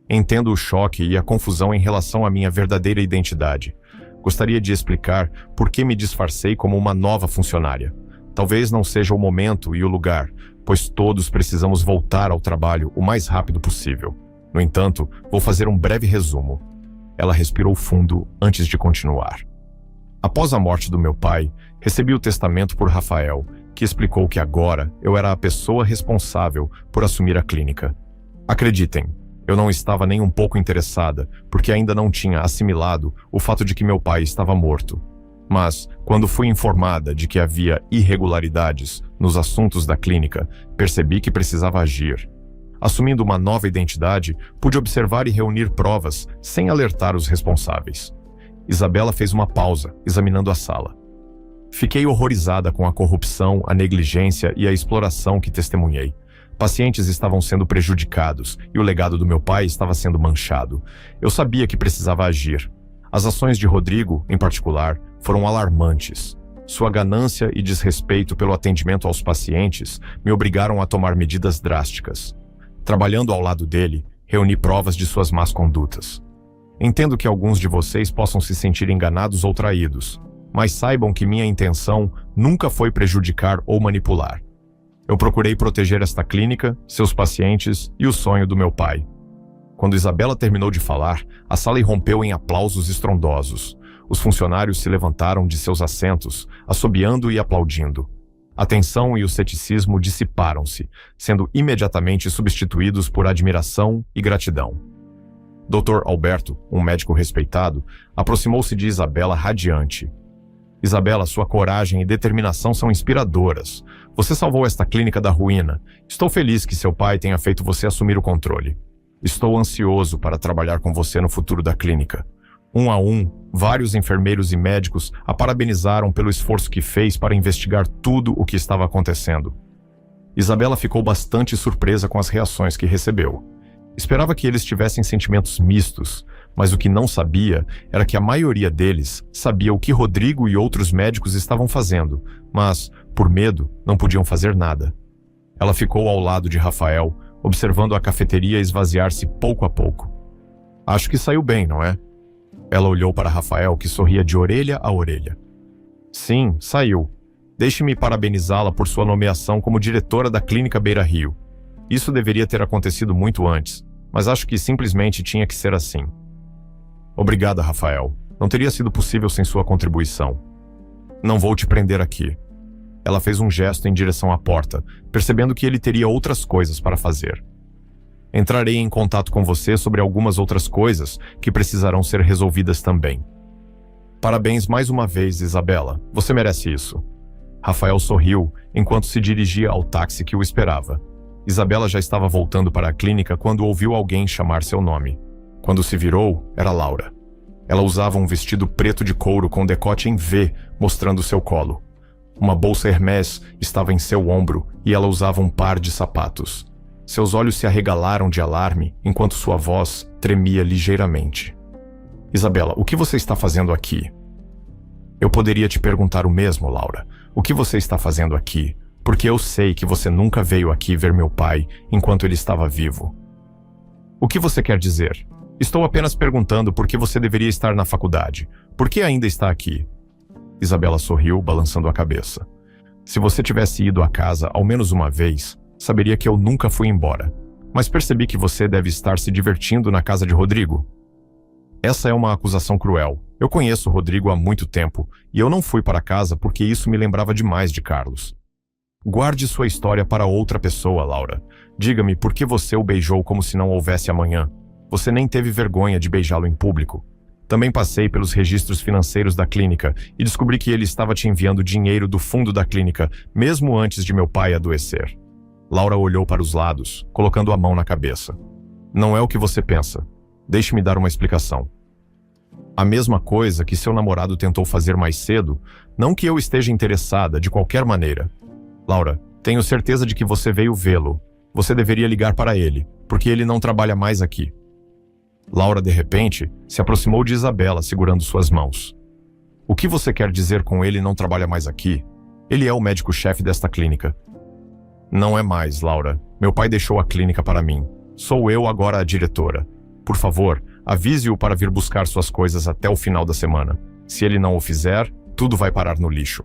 S1: Entendo o choque e a confusão em relação à minha verdadeira identidade. Gostaria de explicar por que me disfarcei como uma nova funcionária. Talvez não seja o momento e o lugar, pois todos precisamos voltar ao trabalho o mais rápido possível. No entanto, vou fazer um breve resumo. Ela respirou fundo antes de continuar. Após a morte do meu pai, recebi o testamento por Rafael, que explicou que agora eu era a pessoa responsável por assumir a clínica. Acreditem, eu não estava nem um pouco interessada, porque ainda não tinha assimilado o fato de que meu pai estava morto. Mas, quando fui informada de que havia irregularidades nos assuntos da clínica, percebi que precisava agir. Assumindo uma nova identidade, pude observar e reunir provas sem alertar os responsáveis. Isabela fez uma pausa, examinando a sala. Fiquei horrorizada com a corrupção, a negligência e a exploração que testemunhei. Pacientes estavam sendo prejudicados e o legado do meu pai estava sendo manchado. Eu sabia que precisava agir. As ações de Rodrigo, em particular, foram alarmantes. Sua ganância e desrespeito pelo atendimento aos pacientes me obrigaram a tomar medidas drásticas. Trabalhando ao lado dele, reuni provas de suas más condutas. Entendo que alguns de vocês possam se sentir enganados ou traídos, mas saibam que minha intenção nunca foi prejudicar ou manipular. Eu procurei proteger esta clínica, seus pacientes e o sonho do meu pai. Quando Isabela terminou de falar, a sala irrompeu em aplausos estrondosos. Os funcionários se levantaram de seus assentos, assobiando e aplaudindo. A tensão e o ceticismo dissiparam-se, sendo imediatamente substituídos por admiração e gratidão. Dr. Alberto, um médico respeitado, aproximou-se de Isabela radiante. Isabela, sua coragem e determinação são inspiradoras. Você salvou esta clínica da ruína. Estou feliz que seu pai tenha feito você assumir o controle. Estou ansioso para trabalhar com você no futuro da clínica. Um a um, vários enfermeiros e médicos a parabenizaram pelo esforço que fez para investigar tudo o que estava acontecendo. Isabela ficou bastante surpresa com as reações que recebeu. Esperava que eles tivessem sentimentos mistos, mas o que não sabia era que a maioria deles sabia o que Rodrigo e outros médicos estavam fazendo, mas, por medo, não podiam fazer nada. Ela ficou ao lado de Rafael, observando a cafeteria esvaziar-se pouco a pouco. Acho que saiu bem, não é? Ela olhou para Rafael, que sorria de orelha a orelha. Sim, saiu. Deixe-me parabenizá-la por sua nomeação como diretora da Clínica Beira Rio. Isso deveria ter acontecido muito antes, mas acho que simplesmente tinha que ser assim. Obrigada, Rafael. Não teria sido possível sem sua contribuição. Não vou te prender aqui. Ela fez um gesto em direção à porta, percebendo que ele teria outras coisas para fazer. Entrarei em contato com você sobre algumas outras coisas que precisarão ser resolvidas também. Parabéns mais uma vez, Isabela. Você merece isso. Rafael sorriu enquanto se dirigia ao táxi que o esperava. Isabela já estava voltando para a clínica quando ouviu alguém chamar seu nome. Quando se virou, era Laura. Ela usava um vestido preto de couro com decote em V, mostrando seu colo. Uma bolsa Hermès estava em seu ombro e ela usava um par de sapatos. Seus olhos se arregalaram de alarme enquanto sua voz tremia ligeiramente. Isabela, o que você está fazendo aqui? Eu poderia te perguntar o mesmo, Laura. O que você está fazendo aqui? Porque eu sei que você nunca veio aqui ver meu pai enquanto ele estava vivo. O que você quer dizer? Estou apenas perguntando por que você deveria estar na faculdade. Por que ainda está aqui? Isabela sorriu, balançando a cabeça. Se você tivesse ido à casa ao menos uma vez, saberia que eu nunca fui embora. Mas percebi que você deve estar se divertindo na casa de Rodrigo. Essa é uma acusação cruel. Eu conheço Rodrigo há muito tempo, e eu não fui para casa porque isso me lembrava demais de Carlos. Guarde sua história para outra pessoa, Laura. Diga-me por que você o beijou como se não houvesse amanhã. Você nem teve vergonha de beijá-lo em público. Também passei pelos registros financeiros da clínica e descobri que ele estava te enviando dinheiro do fundo da clínica, mesmo antes de meu pai adoecer. Laura olhou para os lados, colocando a mão na cabeça. Não é o que você pensa. Deixe-me dar uma explicação. A mesma coisa que seu namorado tentou fazer mais cedo, não que eu esteja interessada de qualquer maneira. Laura, tenho certeza de que você veio vê-lo. Você deveria ligar para ele, porque ele não trabalha mais aqui. Laura, de repente, se aproximou de Isabela, segurando suas mãos. O que você quer dizer com ele não trabalha mais aqui? Ele é o médico-chefe desta clínica. Não é mais, Laura. Meu pai deixou a clínica para mim. Sou eu agora a diretora. Por favor, avise-o para vir buscar suas coisas até o final da semana. Se ele não o fizer, tudo vai parar no lixo.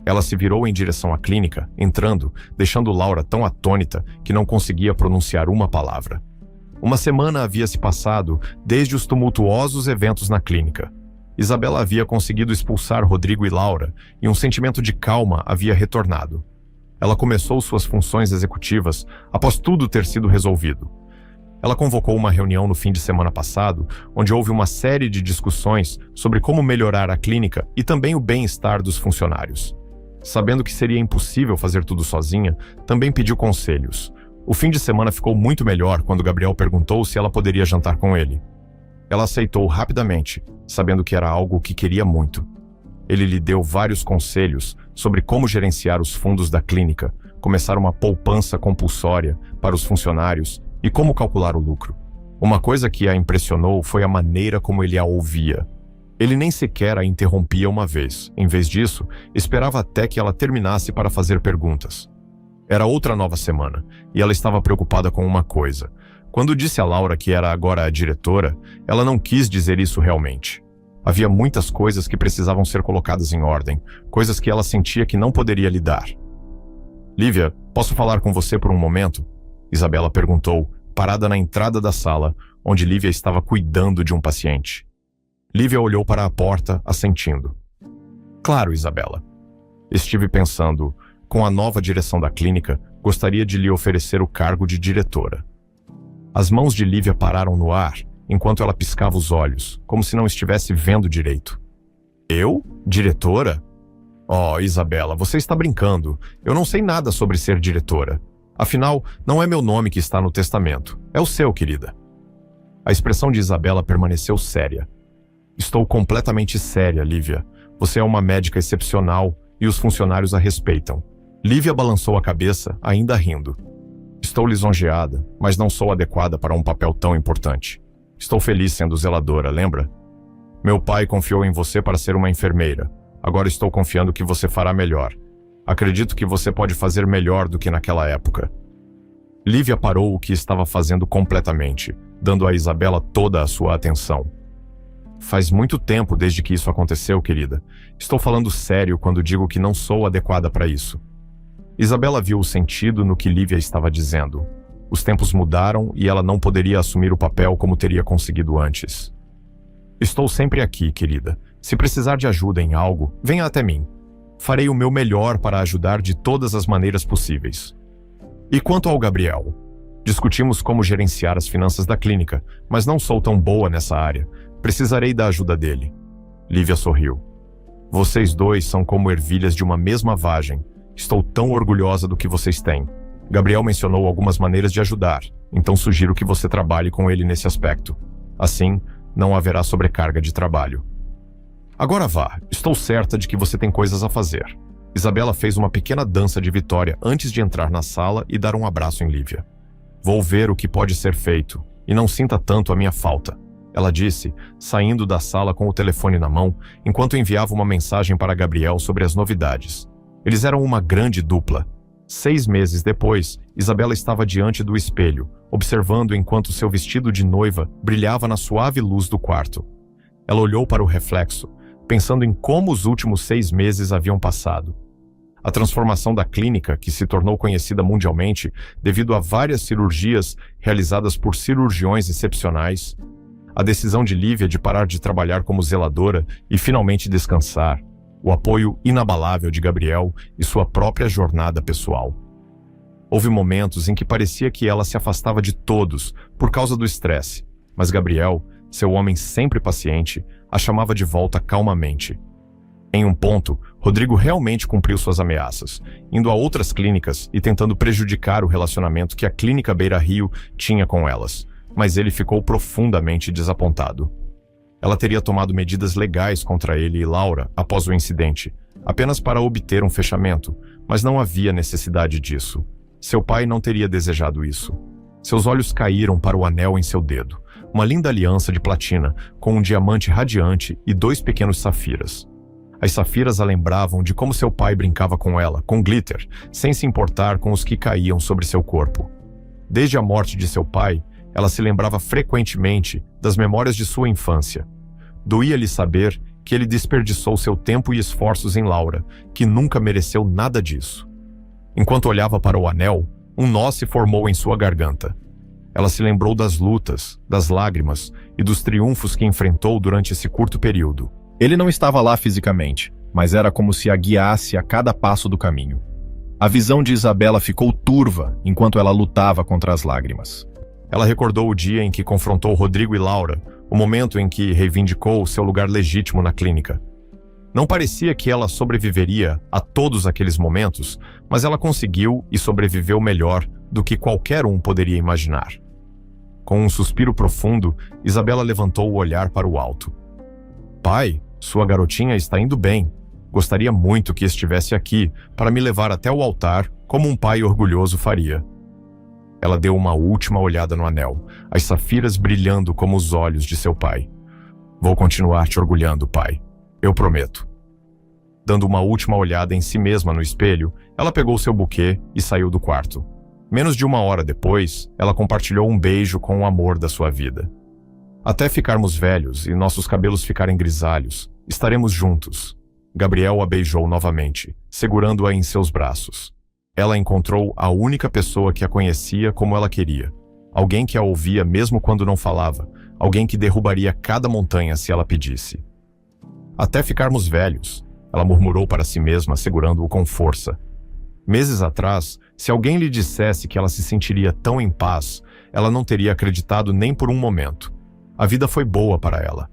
S1: Ela se virou em direção à clínica, entrando, deixando Laura tão atônita que não conseguia pronunciar uma palavra. Uma semana havia se passado desde os tumultuosos eventos na clínica. Isabela havia conseguido expulsar Rodrigo e Laura, e um sentimento de calma havia retornado. Ela começou suas funções executivas após tudo ter sido resolvido. Ela convocou uma reunião no fim de semana passado, onde houve uma série de discussões sobre como melhorar a clínica e também o bem-estar dos funcionários. Sabendo que seria impossível fazer tudo sozinha, também pediu conselhos. O fim de semana ficou muito melhor quando Gabriel perguntou se ela poderia jantar com ele. Ela aceitou rapidamente, sabendo que era algo que queria muito. Ele lhe deu vários conselhos sobre como gerenciar os fundos da clínica, começar uma poupança compulsória para os funcionários e como calcular o lucro. Uma coisa que a impressionou foi a maneira como ele a ouvia. Ele nem sequer a interrompia uma vez. Em vez disso, esperava até que ela terminasse para fazer perguntas. Era outra nova semana, e ela estava preocupada com uma coisa. Quando disse a Laura que era agora a diretora, ela não quis dizer isso realmente. Havia muitas coisas que precisavam ser colocadas em ordem, coisas que ela sentia que não poderia lidar. "Lívia, posso falar com você por um momento?" Isabela perguntou, parada na entrada da sala, onde Lívia estava cuidando de um paciente. Lívia olhou para a porta, assentindo. "Claro, Isabela. Estive pensando, com a nova direção da clínica, gostaria de lhe oferecer o cargo de diretora." As mãos de Lívia pararam no ar, enquanto ela piscava os olhos, como se não estivesse vendo direito. "Eu? Diretora? Oh, Isabela, você está brincando. Eu não sei nada sobre ser diretora. Afinal, não é meu nome que está no testamento. É o seu, querida." A expressão de Isabela permaneceu séria. "Estou completamente séria, Lívia. Você é uma médica excepcional e os funcionários a respeitam." Lívia balançou a cabeça, ainda rindo. "Estou lisonjeada, mas não sou adequada para um papel tão importante. Estou feliz sendo zeladora, lembra? Meu pai confiou em você para ser uma enfermeira. Agora estou confiando que você fará melhor. Acredito que você pode fazer melhor do que naquela época." Lívia parou o que estava fazendo completamente, dando a Isabela toda a sua atenção. "Faz muito tempo desde que isso aconteceu, querida. Estou falando sério quando digo que não sou adequada para isso." Isabela viu o sentido no que Lívia estava dizendo. Os tempos mudaram e ela não poderia assumir o papel como teria conseguido antes. "Estou sempre aqui, querida. Se precisar de ajuda em algo, venha até mim. Farei o meu melhor para ajudar de todas as maneiras possíveis." "E quanto ao Gabriel? Discutimos como gerenciar as finanças da clínica, mas não sou tão boa nessa área. Precisarei da ajuda dele." Lívia sorriu. "Vocês dois são como ervilhas de uma mesma vagem. Estou tão orgulhosa do que vocês têm. Gabriel mencionou algumas maneiras de ajudar, então sugiro que você trabalhe com ele nesse aspecto. Assim, não haverá sobrecarga de trabalho." "Agora vá, estou certa de que você tem coisas a fazer." Isabela fez uma pequena dança de vitória antes de entrar na sala e dar um abraço em Lívia. "Vou ver o que pode ser feito, e não sinta tanto a minha falta," ela disse, saindo da sala com o telefone na mão, enquanto enviava uma mensagem para Gabriel sobre as novidades. Eles eram uma grande dupla. 6 meses depois, Isabela estava diante do espelho, observando enquanto seu vestido de noiva brilhava na suave luz do quarto. Ela olhou para o reflexo, pensando em como os últimos 6 meses haviam passado. A transformação da clínica, que se tornou conhecida mundialmente devido a várias cirurgias realizadas por cirurgiões excepcionais, a decisão de Lívia de parar de trabalhar como zeladora e finalmente descansar, o apoio inabalável de Gabriel e sua própria jornada pessoal. Houve momentos em que parecia que ela se afastava de todos por causa do estresse, mas Gabriel, seu homem sempre paciente, a chamava de volta calmamente. Em um ponto, Rodrigo realmente cumpriu suas ameaças, indo a outras clínicas e tentando prejudicar o relacionamento que a Clínica Beira Rio tinha com elas, mas ele ficou profundamente desapontado. Ela teria tomado medidas legais contra ele e Laura após o incidente, apenas para obter um fechamento, mas não havia necessidade disso. Seu pai não teria desejado isso. Seus olhos caíram para o anel em seu dedo, uma linda aliança de platina com um diamante radiante e 2 pequenos safiras. As safiras a lembravam de como seu pai brincava com ela, com glitter, sem se importar com os que caíam sobre seu corpo. Desde a morte de seu pai, ela se lembrava frequentemente das memórias de sua infância. Doía-lhe saber que ele desperdiçou seu tempo e esforços em Laura, que nunca mereceu nada disso. Enquanto olhava para o anel, um nó se formou em sua garganta. Ela se lembrou das lutas, das lágrimas e dos triunfos que enfrentou durante esse curto período.
S2: Ele não estava lá fisicamente, mas era como se a guiasse a cada passo do caminho. A visão de Isabela ficou turva enquanto ela lutava contra as lágrimas.
S1: Ela recordou o dia em que confrontou Rodrigo e Laura, o momento em que reivindicou seu lugar legítimo na clínica. Não parecia que ela sobreviveria a todos aqueles momentos, mas ela conseguiu e sobreviveu melhor do que qualquer um poderia imaginar. Com um suspiro profundo, Isabela levantou o olhar para o alto. Pai, sua garotinha está indo bem. Gostaria muito que estivesse aqui para me levar até o altar, como um pai orgulhoso faria. Ela deu uma última olhada no anel, as safiras brilhando como os olhos de seu pai. Vou continuar te orgulhando, pai. Eu prometo. Dando uma última olhada em si mesma no espelho, ela pegou seu buquê e saiu do quarto. Menos de 1 hora depois, ela compartilhou um beijo com o amor da sua vida. Até ficarmos velhos e nossos cabelos ficarem grisalhos, estaremos juntos. Gabriel a beijou novamente, segurando-a em seus braços. Ela encontrou a única pessoa que a conhecia como ela queria. Alguém que a ouvia mesmo quando não falava. Alguém que derrubaria cada montanha se ela pedisse. Até ficarmos velhos, ela murmurou para si mesma, segurando-o com força. Meses atrás, se alguém lhe dissesse que ela se sentiria tão em paz, ela não teria acreditado nem por um momento. A vida foi boa para ela.